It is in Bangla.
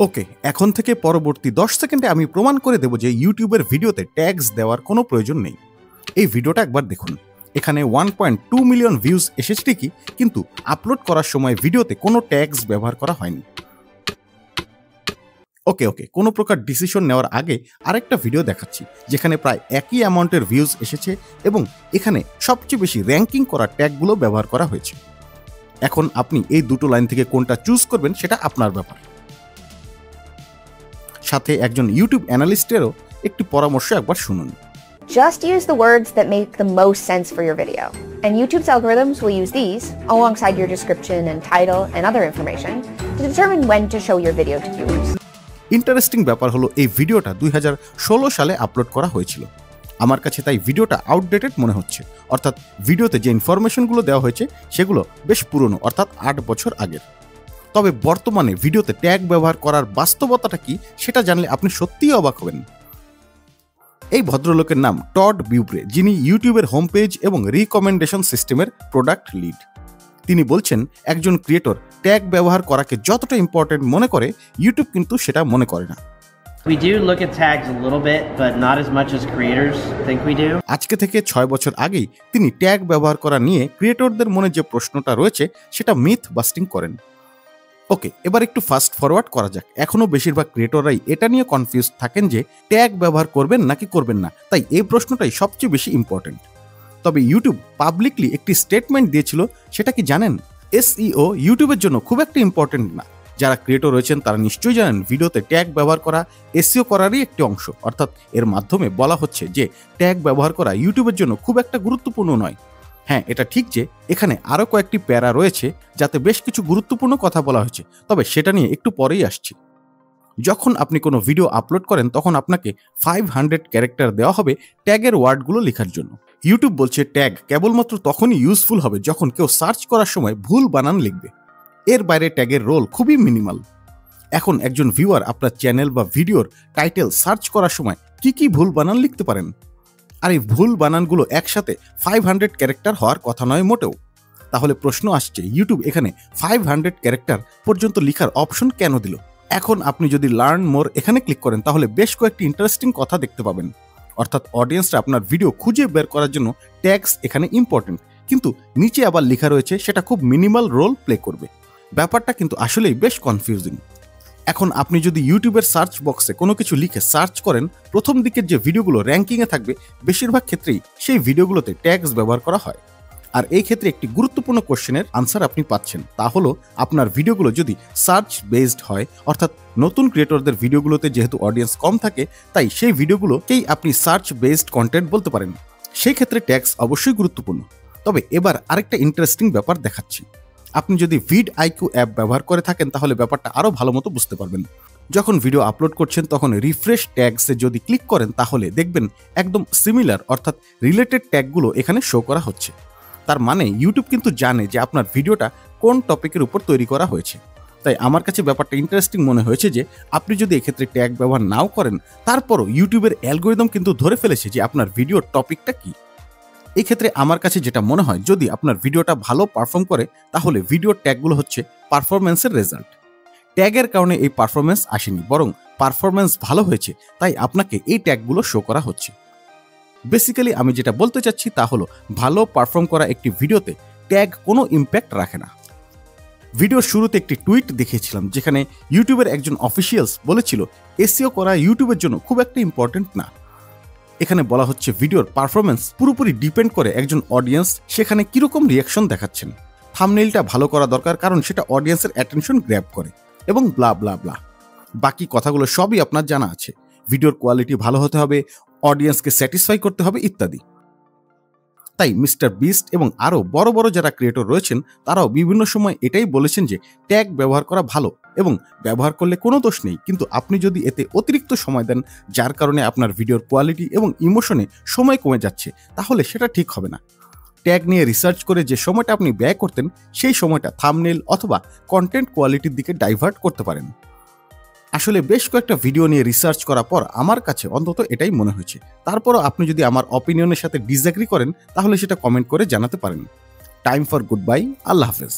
ওকে, এখন থেকে পরবর্তী 10 সেকেন্ডে আমি প্রমাণ করে দেব যে ইউটিউবের ভিডিওতে ট্যাগস দেওয়ার কোনো প্রয়োজন নেই। এই ভিডিওটা একবার দেখুন। এখানে 1.2 মিলিয়ন ভিউজ এসেছে ঠিকই, কিন্তু আপলোড করার সময় ভিডিওতে কোনো ট্যাগস ব্যবহার করা হয়নি। ওকে, কোনো প্রকার ডিসিশন নেওয়ার আগে আরেকটা ভিডিও দেখাচ্ছি যেখানে প্রায় একই অ্যামাউন্টের ভিউজ এসেছে এবং এখানে সবচেয়ে বেশি র্যাঙ্কিং করা ট্যাগগুলো ব্যবহার করা হয়েছে। এখন আপনি এই দুটো লাইন থেকে কোনটা চুজ করবেন সেটা আপনার ব্যাপার। সাথে একজন ইউটিউব অ্যানালিস্টেরও একটি পরামর্শ একবার শুনুন। Just use the words that make the most sense for your video. And YouTube's algorithms will use these, alongside your description and title and other information, to determine when to show your video to viewers. Interesting ব্যাপার হলো এই ভিডিওটা 2016 সালে আপলোড করা হয়েছিল। আমার কাছে তাই ভিডিওটা আউটডেটেড মনে হচ্ছে, অর্থাৎ ভিডিওতে যে ইনফরমেশনগুলো দেওয়া হয়েছে সেগুলো বেশ পুরনো, অর্থাৎ 8 বছর আগের। তবে বর্তমানে ভিডিওতে ট্যাগ ব্যবহার করার বাস্তবতাটা কি সেটা জানলে আপনি সত্যিই অবাক হবেন। এই ভদ্রলোকের নাম টড বিউব্রে, যিনি ইউটিউবের হোম পেজ এবং রিকমেন্ডেশন সিস্টেমের প্রোডাক্ট লিড। তিনি বলছেন একজন ক্রিয়েটর ট্যাগ ব্যবহার করাকে যতটা ইম্পর্টেন্ট মনে করে, ইউটিউব কিন্তু সেটা মনে করে না। We do look at tags a little bit, but not as much as creators think we do. আজকে থেকে 6 বছর আগেই তিনি ট্যাগ ব্যবহার করা নিয়ে ক্রিয়েটরদের মনে যে প্রশ্নটা রয়েছে সেটা মিথ বাস্টিং করেন। ওকে, এবার একটু ফাস্ট ফরওয়ার্ড করা যাক। এখনো বেশিরভাগ ক্রিয়েটররাই এটা নিয়ে কনফিউজ থাকেন যে ট্যাগ ব্যবহার করবেন নাকি করবেন না, তাই এই প্রশ্নটাই সবচেয়ে বেশি ইম্পর্টেন্ট। তবে ইউটিউব পাবলিকলি একটি স্টেটমেন্ট দিয়েছিল, সেটা কি জানেন? এসইও ইউটিউবের জন্য খুব একটা ইম্পর্টেন্ট না। যারা ক্রিয়েটর রয়েছেন তারা নিশ্চয়ই জানেন ভিডিওতে ট্যাগ ব্যবহার করা এসইও করারই একটি অংশ, অর্থাৎ এর মাধ্যমে বলা হচ্ছে যে ট্যাগ ব্যবহার করা ইউটিউবের জন্য খুব একটা গুরুত্বপূর্ণ নয়। হ্যাঁ, এটা ঠিক যে এখানে আরও কয়েকটি প্যারা রয়েছে যাতে বেশ কিছু গুরুত্বপূর্ণ কথা বলা হয়েছে, তবে সেটা নিয়ে একটু পরেই আসছি। যখন আপনি কোনো ভিডিও আপলোড করেন তখন আপনাকে 500 ক্যারেক্টার দেওয়া হবে ট্যাগের ওয়ার্ডগুলো লেখার জন্য। ইউটিউব বলছে ট্যাগ কেবলমাত্র তখনই ইউজফুল হবে যখন কেউ সার্চ করার সময় ভুল বানান লিখবে। এর বাইরে ট্যাগের রোল খুবই মিনিমাল। এখন একজন ভিউয়ার আপনার চ্যানেল বা ভিডিওর টাইটেল সার্চ করার সময় কি ভুল বানান লিখতে পারেন? আর এই ভুল বানানগুলো একসাথে 500 ক্যারেক্টার হওয়ার কথা নয় মোটেও। তাহলে প্রশ্ন আসছে, ইউটিউব এখানে 500 ক্যারেক্টার পর্যন্ত লেখার অপশন কেন দিল? এখন আপনি যদি লার্ন মোর এখানে ক্লিক করেন তাহলে বেশ কয়েকটি ইন্টারেস্টিং কথা দেখতে পাবেন। অর্থাৎ অডিয়েন্সরা আপনার ভিডিও খুঁজে বের করার জন্য ট্যাগস এখানে ইম্পর্টেন্ট, কিন্তু নিচে আবার লেখা রয়েছে সেটা খুব মিনিমাল রোল প্লে করবে। ব্যাপারটা কিন্তু আসলেই বেশ কনফিউজিং। এখন আপনি যদি ইউটিউবের সার্চ বক্সে কোনো কিছু লিখে সার্চ করেন, প্রথম দিকের যে ভিডিওগুলো র্যাঙ্কিংয়ে থাকবে বেশিরভাগ ক্ষেত্রেই সেই ভিডিওগুলোতে ট্যাগস ব্যবহার করা হয়। আর এই ক্ষেত্রে একটি গুরুত্বপূর্ণ কোশ্চেনের আনসার আপনি পাচ্ছেন, তা হলো আপনার ভিডিওগুলো যদি সার্চ বেসড হয়, অর্থাৎ নতুন ক্রিয়েটরদের ভিডিওগুলোতে যেহেতু অডিয়েন্স কম থাকে তাই সেই ভিডিওগুলোকেই আপনি সার্চ বেসড কন্টেন্ট বলতে পারেন। সেই ক্ষেত্রে ট্যাগস অবশ্যই গুরুত্বপূর্ণ। তবে এবার আরেকটা ইন্টারেস্টিং ব্যাপার দেখাচ্ছি। আপনি যদি ভিডআইকিউ অ্যাপ ব্যবহার করে থাকেন তাহলে ব্যাপারটা আরও ভালো মতো বুঝতে পারবেন। যখন ভিডিও আপলোড করছেন তখন রিফ্রেশ ট্যাগসে যদি ক্লিক করেন তাহলে দেখবেন একদম সিমিলার, অর্থাৎ রিলেটেড ট্যাগগুলো এখানে শো করা হচ্ছে। তার মানে ইউটিউব কিন্তু জানে যে আপনার ভিডিওটা কোন টপিকের উপর তৈরি করা হয়েছে। তাই আমার কাছে ব্যাপারটা ইন্টারেস্টিং মনে হয়েছে যে আপনি যদি এক্ষেত্রে ট্যাগ ব্যবহার নাও করেন, তারপরও ইউটিউবের অ্যালগরিদম কিন্তু ধরে ফেলেছে যে আপনার ভিডিওর টপিকটা কি। এই ক্ষেত্রে আমার কাছে যেটা মনে হয়, যদি আপনার ভিডিওটা ভালো পারফর্ম করে তাহলে ভিডিওর ট্যাগগুলো হচ্ছে পারফরমেন্সের রেজাল্ট। ট্যাগের কারণে এই পারফরমেন্স আসেনি, বরং পারফরমেন্স ভালো হয়েছে তাই আপনাকে এই ট্যাগগুলো শো করা হচ্ছে। বেসিক্যালি আমি যেটা বলতে চাচ্ছি তা হলো ভালো পারফর্ম করা একটি ভিডিওতে ট্যাগ কোনো ইম্প্যাক্ট রাখে না। ভিডিওর শুরুতে একটি টুইট দেখিয়েছিলাম যেখানে ইউটিউবের একজন অফিসিয়ালস বলেছিল এসইও করা ইউটিউবের জন্য খুব একটা ইম্পর্টেন্ট না। এখানে বলা হচ্ছে ভিডিওর পারফরমেন্স পুরোপুরি ডিপেন্ড করে একজন অডিয়েন্স সেখানে কিরকম রিয়াকশন দেখাচ্ছেন। থাম্বনেইলটা ভালো করা দরকার কারণ সেটা অডিয়েন্সের অ্যাটেনশন গ্র্যাব করে, এবং ব্লা ব্লা ব্লা। বাকি কথাগুলো সবই আপনার জানা আছে। ভিডিওর কোয়ালিটি ভালো হতে হবে, অডিয়েন্সকে স্যাটিসফাই করতে হবে ইত্যাদি। তাই মিস্টার বিস্ট এবং আরও বড় বড় যারা ক্রিয়েটর রয়েছেন তারাও বিভিন্ন সময় এটাই বলেছেন যে ট্যাগ ব্যবহার করা ভালো এবং ব্যবহার করলে কোনো দোষ নেই, কিন্তু আপনি যদি এতে অতিরিক্ত সময় দেন যার কারণে আপনার ভিডিওর কোয়ালিটি এবং ইমোশনে সময় কমে যাচ্ছে তাহলে সেটা ঠিক হবে না। ট্যাগ নিয়ে রিসার্চ করে যে সময়টা আপনি ব্যয় করতেন সেই সময়টা থাম্বনেইল অথবা কন্টেন্ট কোয়ালিটির দিকে ডাইভার্ট করতে পারেন। আসলে বেশ কয়েকটা ভিডিও নিয়ে রিসার্চ করার পর আমার কাছে অন্তত এটাই মনে হয়েছে। তারপরও আপনি যদি আমার অপিনিয়নের সাথে ডিসএগ্রি করেন তাহলে সেটা কমেন্ট করে জানাতে পারেন। টাইম ফর গুড বাই, আল্লাহ হাফেজ।